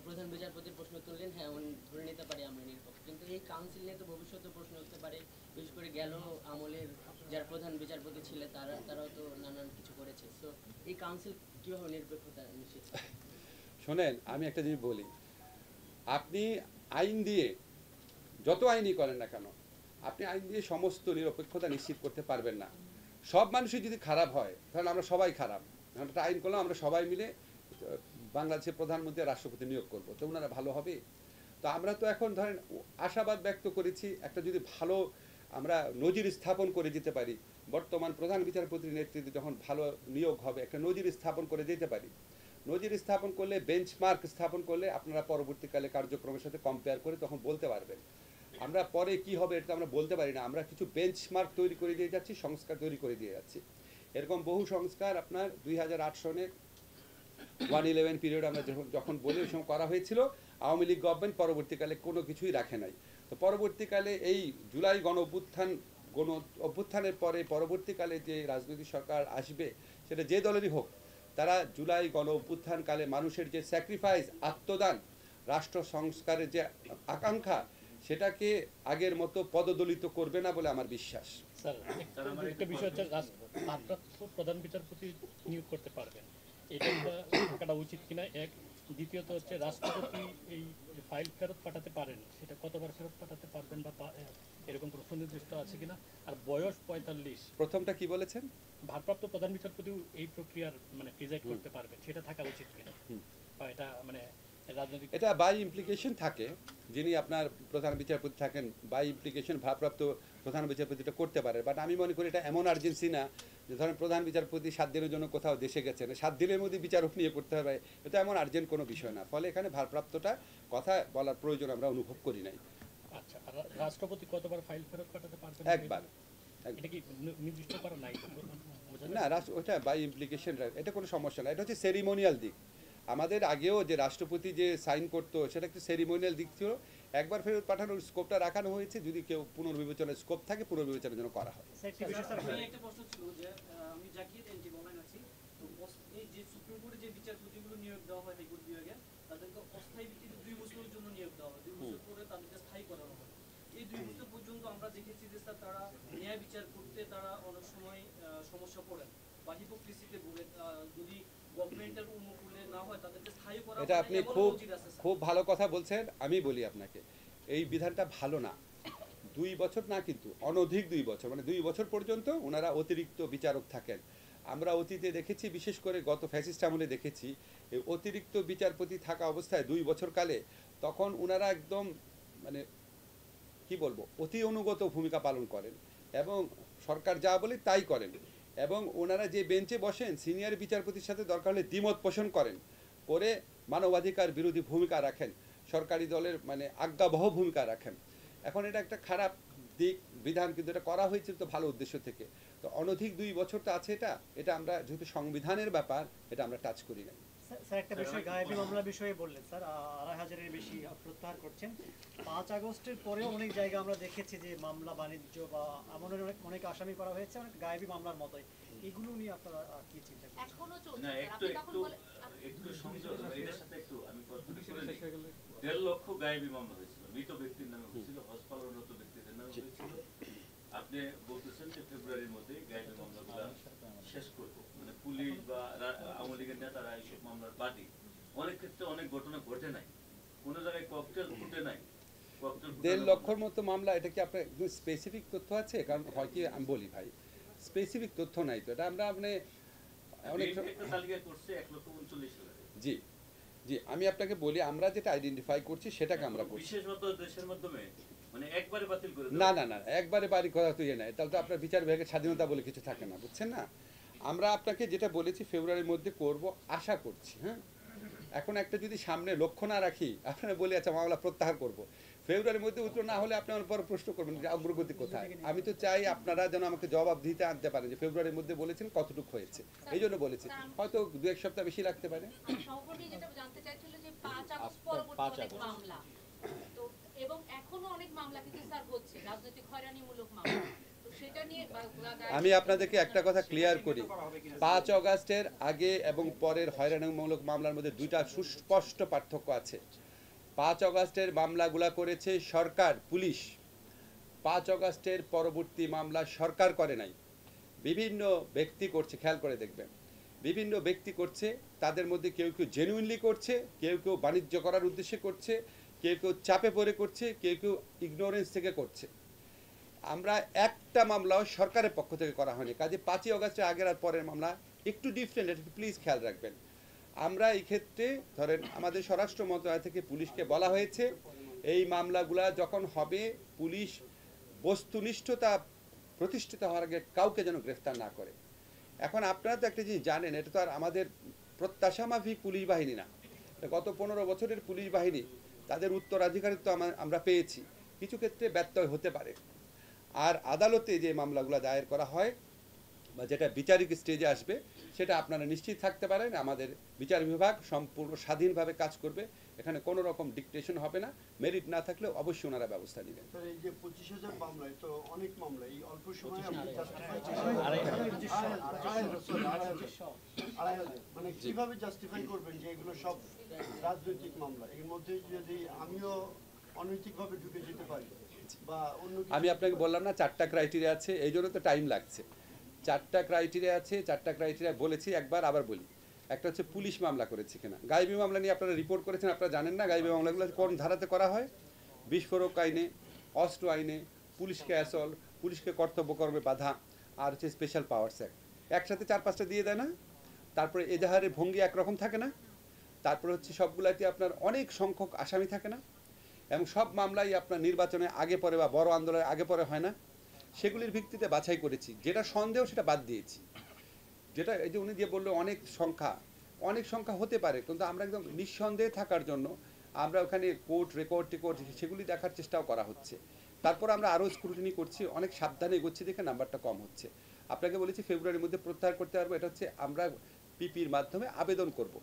প্রধান বিচারপতির প্রশ্ন তুললেন, হ্যাঁ ধরে নিতে পারি আমরা নিরপেক্ষ, কিন্তু এই কাউন্সিল নিয়ে তো ভবিষ্যতে প্রশ্ন উঠতে পারে। বিশেষ করে গেল আমলের যারা প্রধান বিচারপতি ছিলেন তারাও তো নানান কিছু করেছে। সো এই কাউন্সিল কিভাবে নিরপেক্ষতা নিশ্চিত? শোনেন, আমি একটা জিনিস বলি, আপনি আইন দিয়ে যত আইনই করেন না কেন, আপনি আইন দিয়ে সমস্ত নিরপেক্ষতা নিশ্চিত করতে পারবেন না। সব মানুষই যদি খারাপ হয় তাহলে আমরা সবাই খারাপ। একটা আইন করলাম আমরা সবাই মিলে বাংলাদেশের প্রধানমন্ত্রী রাষ্ট্রপতি নিয়োগ করবো, তো ওনারা ভালো হবে? তো আমরা তো এখন ধরেন আশাবাদ ব্যক্ত করেছি একটা যদি ভালো আমরা নজির স্থাপন করে যেতে পারি, বর্তমান প্রধান বিচারপতির নেতৃত্বে যখন ভালো নিয়োগ হবে একটা নজির স্থাপন করে যেতে পারি, নজির স্থাপন করলে বেঞ্চমার্ক স্থাপন করলে আপনারা পরবর্তীকালে কার্যক্রমের সাথে কম্পেয়ার করে তখন বলতে পারবেন। আমরা পরে কি হবে এটা আমরা বলতে পারি না, আমরা কিছু বেঞ্চমার্ক তৈরি করে দিয়ে যাচ্ছি, সংস্কার তৈরি করে দিয়ে যাচ্ছি। এরকম বহু সংস্কার আপনার 2008 সনের 111 পিরিয়ড আমরা যখন বলি ওই সময় করা হয়েছিল, আওয়ামী লীগ গভর্নমেন্ট পরবর্তীকালে কোনো কিছুই রাখে নাই। তো পরবর্তীকালে এই জুলাই গণ অভ্যুত্থানের পরে পরবর্তীকালে যে রাজনৈতিক সরকার আসবে সেটা যে দলেরই হোক, তারা জুলাই গণ অভ্যুত্থানকালে মানুষের যে স্যাক্রিফাইস, আত্মদান, রাষ্ট্র সংস্কারের যে আকাঙ্ক্ষা, সেটাকে আগের মতো পদদলিত করবে না বলে আমার বিশ্বাস। স্যার একটা বিষয় হচ্ছে ভারপ্রাপ্ত প্রধান বিচারপতি নিয়োগ করতে পারবেন, এটা থাকাটা উচিত কিনা এক। দ্বিতীয়ত হচ্ছে রাষ্ট্রপতি এই ফাইল ফেরত পাঠাতে পারেন, সেটা কতবার ফেরত পাঠাতে পারবেন বা এরকম কোনো সুনির্দিষ্ট আছে কিনা। আর বয়স 45, প্রথমটা কি বলেছেন? ভারপ্রাপ্ত প্রধান বিচারপতিও এই প্রক্রিয়ার মানে প্রিজাইড করতে পারবেন, সেটা থাকা উচিত কিনা, বা এটা মানে রাজনৈতিক এটা বাই ইমপ্লিকেশন থাকে, যিনি আপনার প্রধান বিচারপতি থাকেন বাই ইমপ্লিকেশন ভারপ্রাপ্ত প্রধান বিচারপতিটা করতে পারে। বাট আমি মনে করি এটা এমন আর্জেন্সি না যে ধরেন প্রধান বিচারপতি 7 দিনের জন্য কোথাও দেশে গেছেন, 7 দিনের মধ্যে বিচারক নিয়ে করতে হবে, এটা এমন আর্জেন্ট কোনো বিষয় না। ফলে এখানে ভারপ্রাপ্তটা কথা বলার প্রয়োজন আমরা অনুভব করি নাই। আচ্ছা, আর রাষ্ট্রপতি কতবার ফাইল ফেরত পাঠাতে পারবেন? একবার। এটা কি নির্দিষ্ট করা নাই? না, ওটা বাই ইমপ্লিকেশন, এটা কোনো সমস্যা না, এটা হচ্ছে সেরিমোনিয়াল দিক। আমাদের আগেও যে রাষ্ট্রপতি যে সাইন করতো সেটা একটু সেরিমোনিয়াল দিক ছিল, একবার ফেরত পাঠানোর স্কোপটা রাখানো হয়েছে, যদি কেউ পুনর্বিবেচনার স্কোপ থাকে পুনর্বিবেচনার জন্য করা হয়। একটা প্রশ্ন ছিল যে আমি জাকির এনটি অনলাইন আছি, তো এই যে সুপ্রিম কোর্টে যে বিচারপতিগুলো নিয়োগ দেওয়া হয় হাইকোর্ট বিভাগে, তাদেরকে অস্থায়ী ভিত্তিতে 2 বছরের জন্য নিয়োগ দেওয়া হয়, 2 বছর পরে তাদেরকে স্থায়ী করানো হয়। এই 2 বছর পর্যন্ত আমরা দেখেছি যে স্যার তারা ন্যায় বিচার করতে তারা অনেক সময় সমস্যা পড়েন বা হিপোক্রেসিতে ভোগেন, যদি গভর্নমেন্টের অনুকূলে না হয় তাদেরকে স্থায়ী করা। এটা আপনি খুব ভালো কথা বলছেন। আমি বলি আপনাকে এই বিধানটা ভালো না, 2 বছর না কিন্তু অনধিক 2 বছর, মানে 2 বছর পর্যন্ত ওনারা অতিরিক্ত বিচারক থাকেন। আমরা অতীতে দেখেছি, বিশেষ করে গত ফ্যাসিস্ট আমলে দেখেছি, এই অতিরিক্ত বিচারপতি থাকা অবস্থায় 2 বছর কালে তখন ওনারা একদম মানে কি বলবো অতি অনুগত ভূমিকা পালন করেন এবং সরকার যা বলে তাই করেন, এবং ওনারা যে বেঞ্চে বসেন সিনিয়র বিচারপতির সাথে দরকার হলে দ্বিমত পোষণ করেন, করে মানবাধিকার বিরোধী ভূমিকা রাখেন, সরকারি দলের মানে আজ্ঞাবহ ভূমিকা রাখেন। এখন এটা একটা খারাপ দিক বিধান, কিন্তু এটা করা হয়েছিল তো ভালো উদ্দেশ্য থেকে। তো অনধিক 2 বছর তো আছে, এটা আমরা যেহেতু সংবিধানের ব্যাপার এটা আমরা টাচ করি না। স্যার একটা বিষয় গায়েবী মামলা বিষয়ে বললেন, স্যার 2,500-এর বেশি প্রত্যাহার করছেন। 5 আগস্টের পরেও অনেক জায়গা আমরা দেখেছি যে মামলা বাণিজ্য বা এমন অনেক আসামি করা হয়েছে, অনেক গায়েবী মামলার মতোই। এগুলো নিয়ে আপনারা কি চিন্তা করছেন? এখনো চলছে না, স্যার, আপনি তখন বলে একটু সংযোগ এটার সাথে একটু আমি প্রশ্নটা করে নিই। 1.5 লক্ষ গায়েবী মামলা হয়েছিল, মৃত ব্যক্তির নামে হয়েছিল, হসপালনরত ব্যক্তিদের নামে হয়েছিল। আপনি বলতেছেন যে ফেব্রুয়ারির মধ্যে গায়েবী মামলাগুলো শেষ করব, মানে পুলিশ বা আওয়ামী লীগের নেতারা এইসব মামলার বাদী। অনেক ক্ষেত্রে অনেক ঘটনা ঘটে নাই, কোনো জায়গায় ককটেল ফুটে নাই। 1.5 লক্ষর মতো মামলা, এটা কি আপনার স্পেসিফিক তথ্য আছে? কারণ হয় কি আমি বলি ভাই, স্পেসিফিক তথ্য নাই তো, এটা আমরা মানে অনেক তালিকা করছে 1,39,000। জি জি, আমি আপনাকে বলি আমরা যেটা আইডেন্টিফাই করছি সেটাকে আমরা করছি। বিশেষত দেশের মাধ্যমে মানে একবারে বাতিল করে না না না, একবারে বাড়ি করা তো ইয়ে নাই, তাহলে তো আপনার বিচার বিভাগের স্বাধীনতা বলে কিছু থাকে না, বুঝছেন না? আমরা আপনাকে যেটা বলেছি ফেব্রুয়ারির মধ্যে করব আশা করছি। হ্যাঁ, এখন একটা যদি সামনে লক্ষ্য না রাখি, আপনারা বলে আচ্ছা মামলা প্রত্যাহার করব, ফেব্রুয়ারির মধ্যে উত্তর না হলে আপনি আমার পর প্রশ্ন করবেন যে অগ্রগতি কোথায়। আমি তো চাই আপনারা যেন আমাকে জবাব দিতে আনতে পারেন যে ফেব্রুয়ারির মধ্যে বলেছেন কতটুকু হয়েছে, এই জন্য বলেছি। হয়তো 2-1 সপ্তাহ বেশি লাগতে পারে। সহকর্মী যেটা জানতে চাইছিল যে 5 আগস্ট পরবর্তী অনেক মামলা তো, এবং এখনো অনেক মামলা কিন্তু স্যার হচ্ছে রাজনৈতিক হয়রানিমূলক মামলা, তো সেটা নিয়ে আমি আপনাদেরকে একটা কথা ক্লিয়ার করি, 5 আগস্টের আগে এবং পরের হয়রানিমূলক মামলার মধ্যে 2টা সুস্পষ্ট পার্থক্য আছে। 5 আগস্টের মামলাগুলা করেছে সরকার, পুলিশ। 5 আগস্টের পরবর্তী মামলা সরকার করে নাই, বিভিন্ন ব্যক্তি করছে, খেয়াল করে দেখবেন বিভিন্ন ব্যক্তি করছে। তাদের মধ্যে কেউ কেউ জেনুইনলি করছে, কেউ কেউ বাণিজ্য করার উদ্দেশ্যে করছে, কেউ কেউ চাপে পড়ে করছে, কেউ কেউ ইগনোরেন্স থেকে করছে। আমরা একটা মামলাও সরকারের পক্ষ থেকে করা হয়নি, কাজে 5 আগস্টের আগের আর পরের মামলা একটু ডিফারেন্ট, এটা প্লিজ খেয়াল রাখবেন। আমরা এই ক্ষেত্রে ধরেন আমাদের স্বরাষ্ট্র মন্ত্রণালয় থেকে পুলিশকে বলা হয়েছে এই মামলাগুলা যখন হবে পুলিশ বস্তুনিষ্ঠতা প্রতিষ্ঠিত হওয়ার আগে কাউকে যেন গ্রেফতার না করে। এখন আপনারা তো একটা জিনিস জানেন, এটা তো আর আমাদের প্রত্যাশা মাফিক পুলিশ বাহিনী না, গত 15 বছরের পুলিশ বাহিনী তাদের উত্তরাধিকারিত্ব আমরা পেয়েছি, কিছু ক্ষেত্রে ব্যত্যয় হতে পারে। আর আদালতে যে মামলাগুলো দায়ের করা হয় বা যেটা বিচারিক স্টেজে আসবে, সেটা আপনারা নিশ্চিত থাকতে পারেন আমাদের বিচার বিভাগ সম্পূর্ণ স্বাধীনভাবে কাজ করবে, এখানে কোনো রকম ডিকটেশন হবে না, মেরিট না থাকলে অবশ্যই ওনারা ব্যবস্থা নেবেন। স্যার, এই যে 25,000 মামলায় তো অনেক মামলা, এই অল্প সময়ে আপনি মানে কিভাবে জাস্টিফাই করবেন যে এগুলো সব রাজনৈতিক মামলা? এর মধ্যে যদি আমিও অনৈতিকভাবে ঢুকে যেতে পারি বা অন্য আমি আপনাকে বললাম না 4টা ক্রাইটেরিয়া আছে, এই জন্য তো টাইম লাগছে। 4টা ক্রাইটেরিয়া আছে, 4টা ক্রাইটেরিয়া বলেছি একবার, আবার বলি। একটা হচ্ছে পুলিশ মামলা করেছে কিনা। গায়েবী মামলা নিয়ে আপনারা রিপোর্ট করেছেন, আপনারা জানেন না গায়েবী মামলাগুলো কোন ধারাতে করা হয়? বিস্ফোরক আইনে, অস্ত্র আইনে, পুলিশকে অ্যাসল্ট, পুলিশকে কর্তব্য কর্মে বাধা, আর হচ্ছে স্পেশাল পাওয়ার্স অ্যাক্ট। একসাথে 4-5টা দিয়ে দেয় না? তারপরে এজাহারের ভঙ্গি একরকম থাকে না? তারপরে হচ্ছে সবগুলাতে আপনার অনেক সংখ্যক আসামি থাকে না? এবং সব মামলাই আপনার নির্বাচনে আগে পরে বা বড় আন্দোলনের আগে পরে হয় না? সেগুলির ভিত্তিতে বাছাই করেছি, যেটা সন্দেহ সেটা বাদ দিয়েছি। যেটা এই যে উনি যে বললো অনেক সংখ্যা হতে পারে, কিন্তু আমরা একদম নিঃসন্দেহে থাকার জন্য আমরা ওখানে কোর্ট রেকর্ড সেগুলি দেখার চেষ্টাও করা হচ্ছে। তারপর আমরা আরও স্ক্রুটিনি করছি, অনেক সাবধানে এগোচ্ছি দেখে নাম্বারটা কম হচ্ছে। আপনাকে বলেছি ফেব্রুয়ারির মধ্যে প্রত্যাহার করতে পারবো, এটা হচ্ছে আমরা পিপির মাধ্যমে আবেদন করব।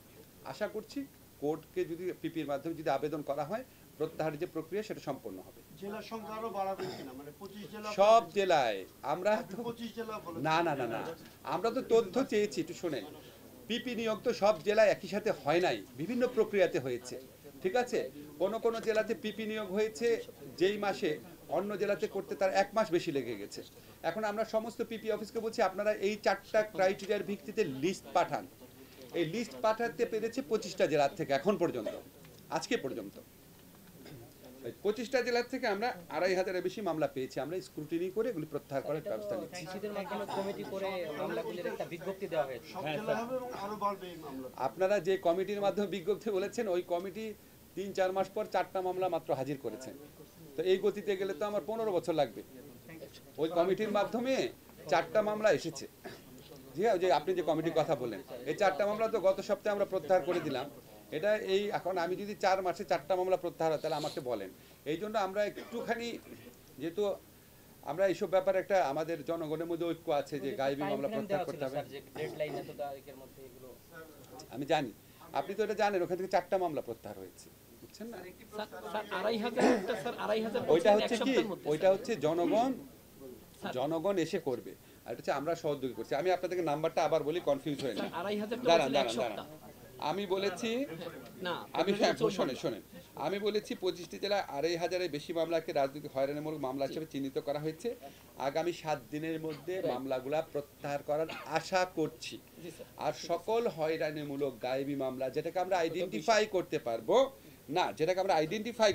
আশা করছি কোর্টকে যদি পিপির মাধ্যমে যদি আবেদন করা হয়, প্রত্যাহারের যে প্রক্রিয়া সেটা সম্পন্ন হবে। জেলা সংখ্যা আরো বাড়াবেন কিনা? মানে 25 জেলা, সব জেলায় আমরা 25 জেলা বলেন। না, আমরা তো তথ্য চেয়েছি, একটু শোনেন। পিপি নিয়োগ তো সব জেলায় একই সাথে হয় নাই, বিভিন্ন প্রক্রিয়াতে হয়েছে, ঠিক আছে? কোন জেলাতে পিপি নিয়োগ হয়েছে যেই মাসে, অন্য জেলাতে করতে তার 1 মাস বেশি লেগে গেছে। এখন আমরা সমস্ত পিপি অফিসকে বলছি আপনারা এই 4টা ক্রাইটেরিয়ার ভিত্তিতে লিস্ট পাঠান। এই লিস্ট পাঠাতে পেরেছে 25টা জেলার থেকে এখন পর্যন্ত, আজকে পর্যন্ত 25টা জেলার থেকে আমরা 2,500-এর বেশি মামলা পেয়েছি। আমরা স্ক্রুটিনি করে এগুলি প্রত্যাহার করার ব্যবস্থা নিচ্ছি। সিসিদের মাধ্যমে কমিটি করে মামলাগুলির একটা বিজ্ঞপ্তি দেওয়া হয়েছে। সব জেলা হবে এবং আরো বাড়বে এই মামলা। আপনারা যে কমিটির মাধ্যমে বিজ্ঞপ্তি বলেছেন, ওই কমিটি 3-4 মাস পর 4টা মামলা মাত্র হাজির করেছেন। তো এই গতিতে গেলে তো আমার 15 বছর লাগবে। ওই কমিটির মাধ্যমে 4টা মামলা এসেছে। জি হ্যাঁ, যে আপনি যে কমিটির কথা বললেন, এই 4টা মামলা তো গত সপ্তাহে আমরা প্রত্যাহার করে দিলাম। এটা এই এখন আমি যদি 4 মাসে 4টা মামলা প্রত্যাহার হয় তাহলে আমাকে বলেন। এই জন্য আমরা একটুখানি, যেহেতু আমরা এইসব ব্যাপারে একটা আমাদের জনগণের মধ্যে ঐক্য আছে যে গায়েবী মামলা প্রত্যাহার করতে হবে। আমি জানি, আপনি তো এটা জানেন, ওখান থেকে 4টা মামলা প্রত্যাহার হয়েছে, বুঝছেন না? ওইটা হচ্ছে জনগণ এসে করবে, আর এটা হচ্ছে আমরা সহযোগী করছি। আমি আপনাদেরকে নাম্বারটা আবার বলি, কনফিউজ হয়ে না। দাঁড়ান, আমি বলেছি, শোনেন, আমি বলেছি 25টি জেলায় 2,500-এর বেশি মামলাকে রাজনৈতিক হয়রানিমূলক মামলা হিসেবে চিহ্নিত করা হয়েছে। আগামী 7 দিনের মধ্যে মামলাগুলা প্রত্যাহার করার আশা করছি। আর সকল হয়রানিমূলক গায়েবী মামলা যেটাকে আমরা আইডেন্টিফাই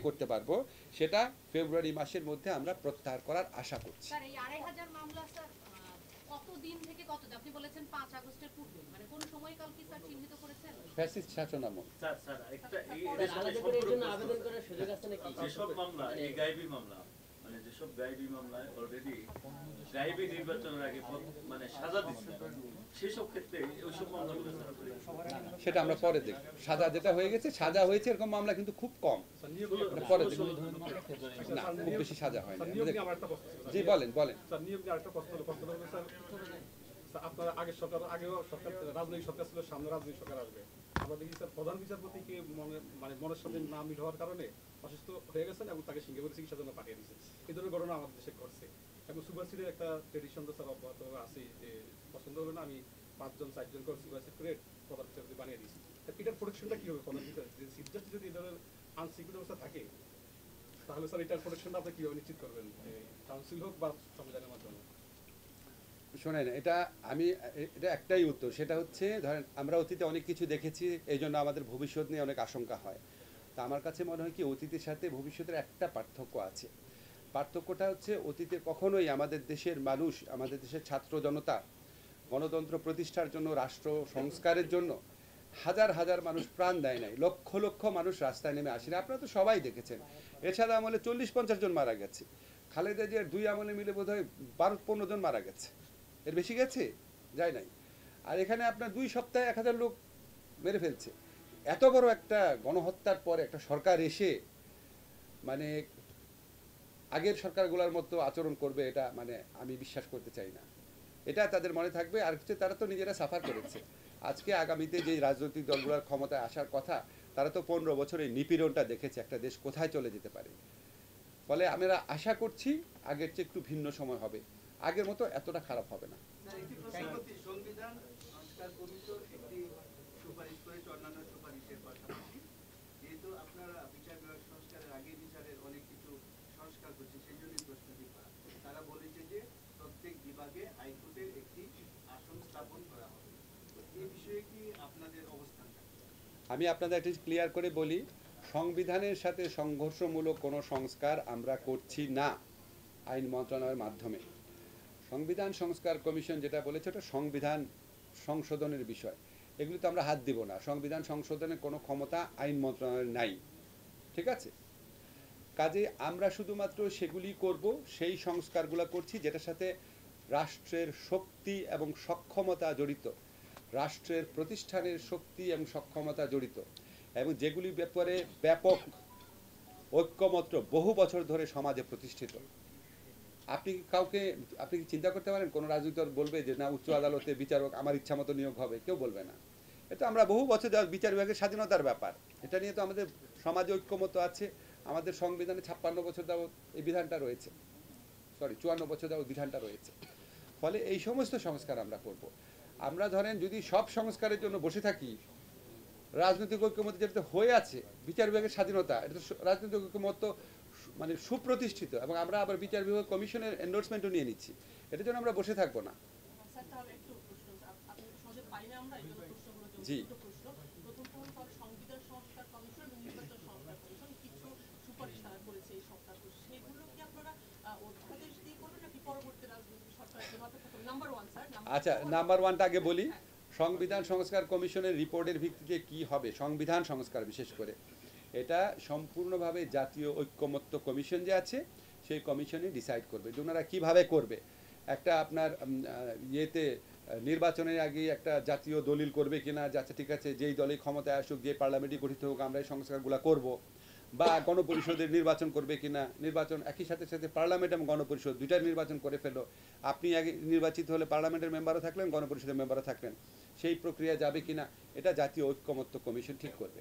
করতে পারবো, সেটা ফেব্রুয়ারি মাসের মধ্যে আমরা প্রত্যাহার করার আশা করছি। স্যার, এই 2,500 মামলা স্যার কত দিন থেকে কত, আপনি বলেছেন 5 আগস্টের পূর্বে, মানে কোন সময়কাল কি স্যার চিহ্নিত করেছেন? ফ্যাসিস্ট শাসনামল। স্যার একটা আলাদা করে এর জন্য আবেদন করার সুযোগ আছে নাকি? যেসব মামলা এই গায়েবী মামলা, মানে যেসব গায়েবী মামলায় অলরেডি গায়েবী নির্বাচনের আগে মানে সাজা দিচ্ছে, সেসব ক্ষেত্রে ওইসব মামলাগুলো সেটা আমরা পরে দেখব। সাজা যেটা হয়ে গেছে, সাজা হয়েছে এরকম মামলা কিন্তু খুব কম, পরে দেখব। না, খুব বেশি সাজা হয় না। জি বলেন। স্যার, নিয়োগ নিয়ে আরেকটা প্রশ্ন হলো স্যার, আপনার আগের আগেও সরকার রাজনৈতিক সরকার ছিল, সামনে রাজনৈতিক সরকার আসবে। আমরা দেখি স্যার প্রধান বিচারপতিকে মনের সাথে না মিল হওয়ার কারণে অসুস্থ হয়ে গেছেন এবং তাকে সিঙ্গাপুরে চিকিৎসার জন্য পাঠিয়ে দিয়েছে। এই ধরনের ঘটনা আমাদের দেশে ঘটছে। এবং সুপারসিডের একটা ট্রেডিশন তো স্যার অব্যাহত আছে, যে পছন্দ হলো না আমি 5-4জন করে সুপারসিড করে প্রধান বিচারপতি বানিয়ে দিয়েছি। এটার প্রোটেকশনটা কি হবে? প্রধান বিচারপতি চিফ জাস্টিস যদি এই ধরনের আনসিকিউর অবস্থা থাকে, তাহলে স্যার এটার প্রোটেকশনটা আপনি কিভাবে নিশ্চিত করবেন, কাউন্সিল হোক বা সংবিধানের মাধ্যমে? শোনেন, এটা একটাই উত্তর, সেটা হচ্ছে ধরেন আমরা অতীতে অনেক কিছু দেখেছি, এই জন্য আমাদের ভবিষ্যৎ নিয়ে অনেক আশঙ্কা হয়। তা আমার কাছে মনে হয় কি, অতীতের সাথে ভবিষ্যতের একটা পার্থক্য আছে। পার্থক্যটা হচ্ছে অতীতে কখনোই আমাদের দেশের মানুষ, আমাদের দেশের ছাত্র জনতা গণতন্ত্র প্রতিষ্ঠার জন্য, রাষ্ট্র সংস্কারের জন্য হাজার হাজার মানুষ প্রাণ দেয় নাই, লক্ষ লক্ষ মানুষ রাস্তায় নেমে আসেনি, আপনারা তো সবাই দেখেছেন। এরশাদ আমলে 40-50 জন মারা গেছে, খালেদা জিয়ার 2 আমলে মিলে বোধহয় 12-15 জন মারা গেছে, এর বেশি গেছে যায় নাই। আর এখানে আপনার 2 সপ্তাহে 1000 লোক মেরে ফেলছে। এত বড় একটা গণহত্যার পরে একটা সরকার এসে মানে আগের সরকারগুলোর মতো আচরণ করবে, এটা মানে আমি বিশ্বাস করতে চাই না। এটা তাদের মনে থাকবে। আর কিছু, তারা তো নিজেরা সাফার করেছে। আজকে আগামীতে যে রাজনৈতিক দলগুলোর ক্ষমতায় আসার কথা, তারা তো 15 বছর এই নিপীড়নটা দেখেছে, একটা দেশ কোথায় চলে যেতে পারে। ফলে আমরা আশা করছি আগের চেয়ে একটু ভিন্ন সময় হবে, আগের মতো এতটা খারাপ হবে না। সংবিধান সংস্কার কমিশন একটি সুপারিশ করেছে অন্যান্য সুপারিশের পাশাপাশি, যেহেতু আপনারা বিচার বিভাগ সংস্কারের আগে বিচারের অনেক কিছু সংস্কার করছে, সেই জন্যই প্রশ্নটি করা। তারা বলেছে যে প্রত্যেক বিভাগে হাইকোর্টের একটি আসন স্থাপন করা হবে। এই বিষয়ে কি আপনাদের অবস্থান? আমি আপনাদের একটু ক্লিয়ার করে বলি, সংবিধানের সাথে সংঘর্ষমূলক কোনো সংস্কার আমরা করছি না আইন মন্ত্রণালয়ের মাধ্যমে। সংবিধান সংস্কার কমিশন যেটা বলেছে ওটা সংবিধান সংশোধনের বিষয়, এগুলো তো আমরা হাত দিব না। সংবিধান সংশোধনের কোনো ক্ষমতা আইন মন্ত্রণালয়ের নাই, ঠিক আছে? কাজে আমরা শুধুমাত্র সেগুলি করব, সেই সংস্কারগুলো করছি যেটার সাথে রাষ্ট্রের শক্তি এবং সক্ষমতা জড়িত, রাষ্ট্রের প্রতিষ্ঠানের শক্তি এবং সক্ষমতা জড়িত, এবং যেগুলি ব্যাপারে ব্যাপক ঐক্যমত্র বহু বছর ধরে সমাজে প্রতিষ্ঠিত। আপনি কি চিন্তা করতে পারেন কোনো রাজনৈতিক দল বলবে যে না উচ্চ আদালতে বিচারক আমার ইচ্ছা মতো নিয়োগ হবে? কেউ বলবে না। এটা আমরা বহু বছর বিচার বিভাগের স্বাধীনতার ব্যাপার, এটা নিয়ে তো আমাদের সমাজে ঐক্যমত আছে। আমাদের সংবিধানে 56 বছর যাবৎ এই বিধানটা রয়েছে, 54 বছর যাবৎ বিধানটা রয়েছে। ফলে এই সমস্ত সংস্কার আমরা করব। আমরা ধরেন যদি সব সংস্কারের জন্য বসে থাকি, রাজনৈতিক ঐক্যমত যেটা হয়ে আছে, বিচার বিভাগের স্বাধীনতা, এটা তো রাজনৈতিক ঐক্যমত মানে সুপ্রতিষ্ঠিত, এবং আমরা আবার বিচার বিভাগ কমিশনের এন্ডোর্সমেন্টও নিয়ে নিচ্ছি, এটার জন্য আমরা বসে থাকবো না। জি, আচ্ছা, নাম্বার 1টা আগে বলি। সংবিধান সংস্কার কমিশনের রিপোর্টের ভিত্তিতে কি হবে সংবিধান সংস্কার, বিশেষ করে এটা সম্পূর্ণভাবে জাতীয় ঐক্যমত্য কমিশন যে আছে সেই কমিশনে ডিসাইড করবে যে ওনারা কীভাবে করবে। একটা আপনার ইয়েতে নির্বাচনের আগে একটা জাতীয় দলিল করবে কিনা, যাচ্ছে ঠিক আছে যেই দলে ক্ষমতায় আসুক, যে পার্লামেন্টই গঠিত হোক, আমরা এই সংস্কারগুলো করব, বা গণপরিষদের নির্বাচন করবে কিনা, নির্বাচন একই সাথে সাথে পার্লামেন্ট এবং গণপরিষদ দুইটার নির্বাচন করে ফেলো, আপনি আগে নির্বাচিত হলে পার্লামেন্টের মেম্বারও থাকলেন, গণপরিষদের মেম্বারও থাকলেন, সেই প্রক্রিয়া যাবে কিনা এটা জাতীয় ঐক্যমত্য কমিশন ঠিক করবে।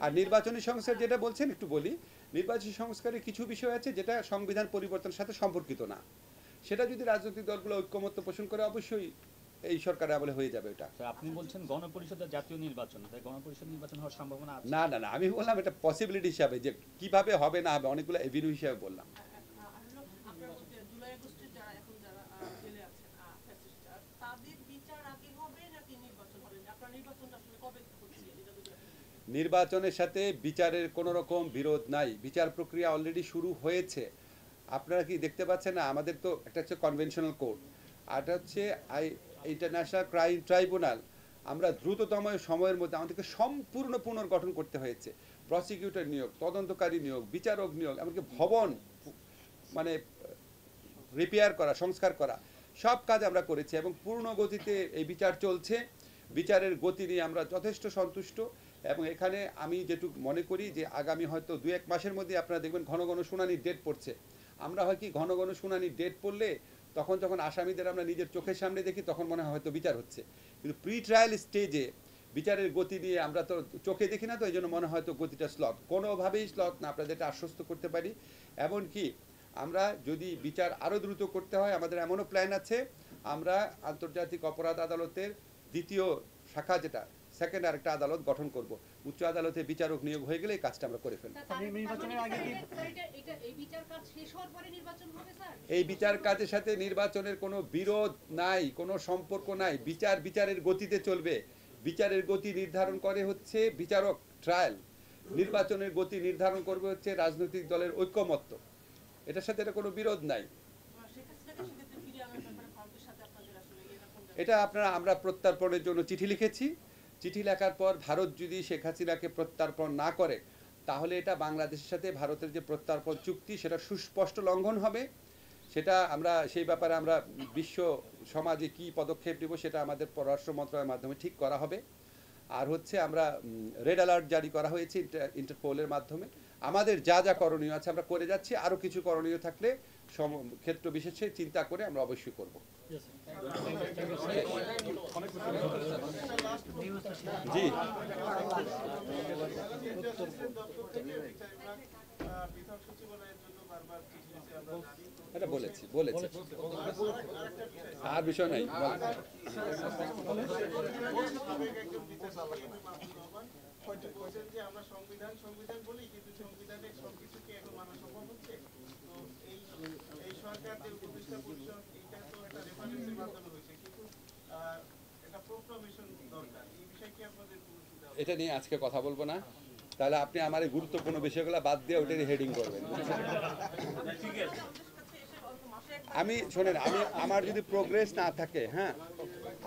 আর নির্বাচনী সংস্কার যেটা বলছেন একটু বলি, নির্বাচনী সংস্কারে কিছু বিষয় আছে যেটা সংবিধান পরিবর্তনের সাথে সম্পর্কিত না, সেটা যদি রাজনৈতিক দলগুলো ঐক্যমত্য পোষণ করে অবশ্যই এই সরকারে আমলে হয়ে যাবে। এটা আপনি বলছেন গণপরিষদের জাতীয় নির্বাচন, তাই গণপরিষদ নির্বাচন হওয়ার সম্ভাবনা আছে? না না না, আমি বললাম এটা পসিবিলিটি হিসাবে, যে কিভাবে হবে না হবে অনেকগুলো এভিনিউ হিসাবে বললাম। নির্বাচনের সাথে বিচারের কোনো রকম বিরোধ নাই, বিচার প্রক্রিয়া অলরেডি শুরু হয়েছে। আপনারা কি দেখতে পাচ্ছেন না? আমাদের তো একটা হচ্ছে কনভেনশনাল কোর্ট, আর একটা হচ্ছে ইন্টারন্যাশনাল ক্রাইম ট্রাইব্যুনাল। আমরা দ্রুততম সময়ের মধ্যে আমাদেরকে সম্পূর্ণ পুনর্গঠন করতে হয়েছে, প্রসিকিউটর নিয়োগ, তদন্তকারী নিয়োগ, বিচারক নিয়োগ, এমনকি ভবন মানে রিপেয়ার করা, সংস্কার করা, সব কাজ আমরা করেছি এবং পূর্ণ গতিতে এই বিচার চলছে। বিচারের গতি নিয়ে আমরা যথেষ্ট সন্তুষ্ট, এবং এখানে আমি যেটুকু মনে করি যে আগামী হয়তো 2-1 মাসের মধ্যে আপনারা দেখবেন ঘন ঘন শুনানির ডেট পড়ছে। আমরা হয় কি ঘন ঘন শুনানির ডেট পড়লে তখন যখন আসামিদের আমরা নিজের চোখের সামনে দেখি তখন মনে হয় হয়তো বিচার হচ্ছে, কিন্তু প্রি ট্রায়াল স্টেজে বিচারের গতি নিয়ে আমরা তো চোখে দেখি না, তো এই জন্য মনে হয় তো গতিটা স্লথ, কোনোভাবেই স্লথ না, আপনাদের এটা আশ্বস্ত করতে পারি। এমনকি আমরা যদি বিচার আরও দ্রুত করতে হয়, আমাদের এমনও প্ল্যান আছে, আমরা আন্তর্জাতিক অপরাধ আদালতের দ্বিতীয় শাখা, যেটা সেকেন্ড আরেকটা আদালত গঠন করব, উচ্চ আদালতে বিচারক নিয়োগ হয়ে গেলে এই কাজটা আমরা করে ফেলব। এই বিচার কাজের সাথে নির্বাচনের কোনো বিরোধ নাই, কোনো সম্পর্ক নাই। বিচারের গতিতে চলবে। বিচারের গতি নির্ধারণ করে হচ্ছে বিচারক, ট্রায়াল। নির্বাচনের গতি নির্ধারণ করবে হচ্ছে রাজনৈতিক দলের ঐক্যমত্য। এটার সাথে এটা কোনো বিরোধ নাই। এটা আমরা প্রত্যর্পণের জন্য চিঠি লিখেছি। চিঠি লেখার পর ভারত যদি শেখ হাসিনাকে প্রত্যর্পণ না করে তাহলে এটা বাংলাদেশের সাথে ভারতের যে প্রত্যর্পণ চুক্তি সেটা সুস্পষ্ট লঙ্ঘন হবে। সেটা আমরা সেই ব্যাপারে আমরা বিশ্ব সমাজে কি পদক্ষেপ নেব সেটা আমাদের পররাষ্ট্র মন্ত্রণালয়ের মাধ্যমে ঠিক করা হবে। আর হচ্ছে আমরা রেড অ্যালার্ট জারি করা হয়েছে ইন্টারপোলের মাধ্যমে। আমাদের যা যা করণীয় আছে আমরা করে যাচ্ছি, আরও কিছু করণীয় থাকলে ক্ষেত্র বিশেষে চিন্তা করে আমরা অবশ্যই করব। জি এটা বলেছি আর বিষয় নাই। আমরা সংবিধান বলি কিন্তু সংবিধানে সবকিছুকে এখন মানা সম্ভব হচ্ছে। তো এই সরকার যে উপদেষ্টা পরিষদ এটা তো একটা রেফারেন্সের মাধ্যমে হয়েছে, কিন্তু এটা প্রোক্লামেশন দরকার। এই বিষয়ে কি আপনাদের এটা নিয়ে আজকে কথা বলবো না, তাহলে আপনি আমার এই গুরুত্বপূর্ণ বিষয়গুলো বাদ দিয়ে ওটারই হেডিং করবেন। আমি শোনেন, আমার যদি প্রোগ্রেস না থাকে, হ্যাঁ,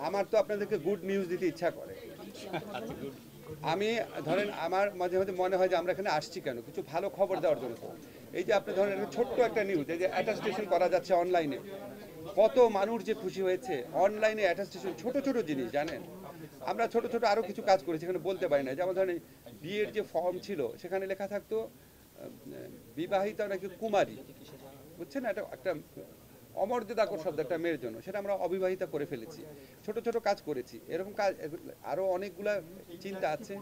আমার তো আপনাদেরকে গুড নিউজ দিতে ইচ্ছা করে। আমি ধরেন আমার মাঝে মাঝে মনে হয় যে আমরা এখানে আসছি কেন, কিছু ভালো খবর দেওয়ার জন্য। এই যে আপনি ধরেন ছোট্ট একটা নিউজ, এই যে অ্যাটাস্টেশন করা যাচ্ছে অনলাইনে, কত মানুষ যে খুশি হয়েছে। অনলাইনে অ্যাটাস্টেশন ছোট ছোট জিনিস, জানেন আমরা ছোট ছোট আরও কিছু কাজ করেছি, এখানে বলতে পারি না। যেমন ধরেন বিয়ের যে ফর্ম ছিল সেখানে লেখা থাকতো বিবাহিতা নাকি কুমারী, বুঝছেন, এটা একটা অমর্যাদাকর শব্দ একটা মেয়ের জন্য, সেটা আমরা অবিবাহিতা করে ফেলেছি। ছোট ছোট কাজ করেছি, এরকম কাজ আরো অনেকগুলা চিন্তা আছে।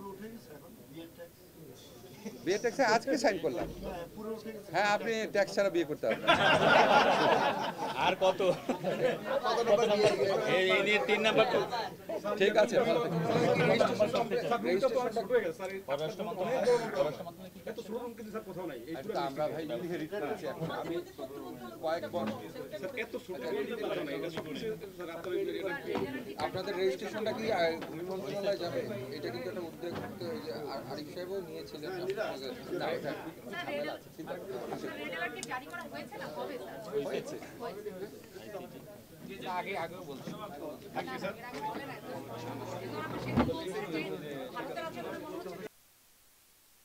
বিয়ে ট্যাক্সে আজকে সাইন করলাম। হ্যাঁ, আপনি ট্যাক্স ছাড়া বিয়ে করতে পারবেন। আর কত এই নিয়ে 3 নাম্বার তো ঠিক আছে। আমরা ভাই ইনহেরিট করেছি, এখন আমি কয়েক আপনাদের রেজিস্ট্রেশনটা কি গৃহ মন্ত্রণালয়ে যাবে? এটা কিন্তু একটা উদ্যোগ আরিফ সাহেবও নিয়েছিলেন। আগেও বলছি।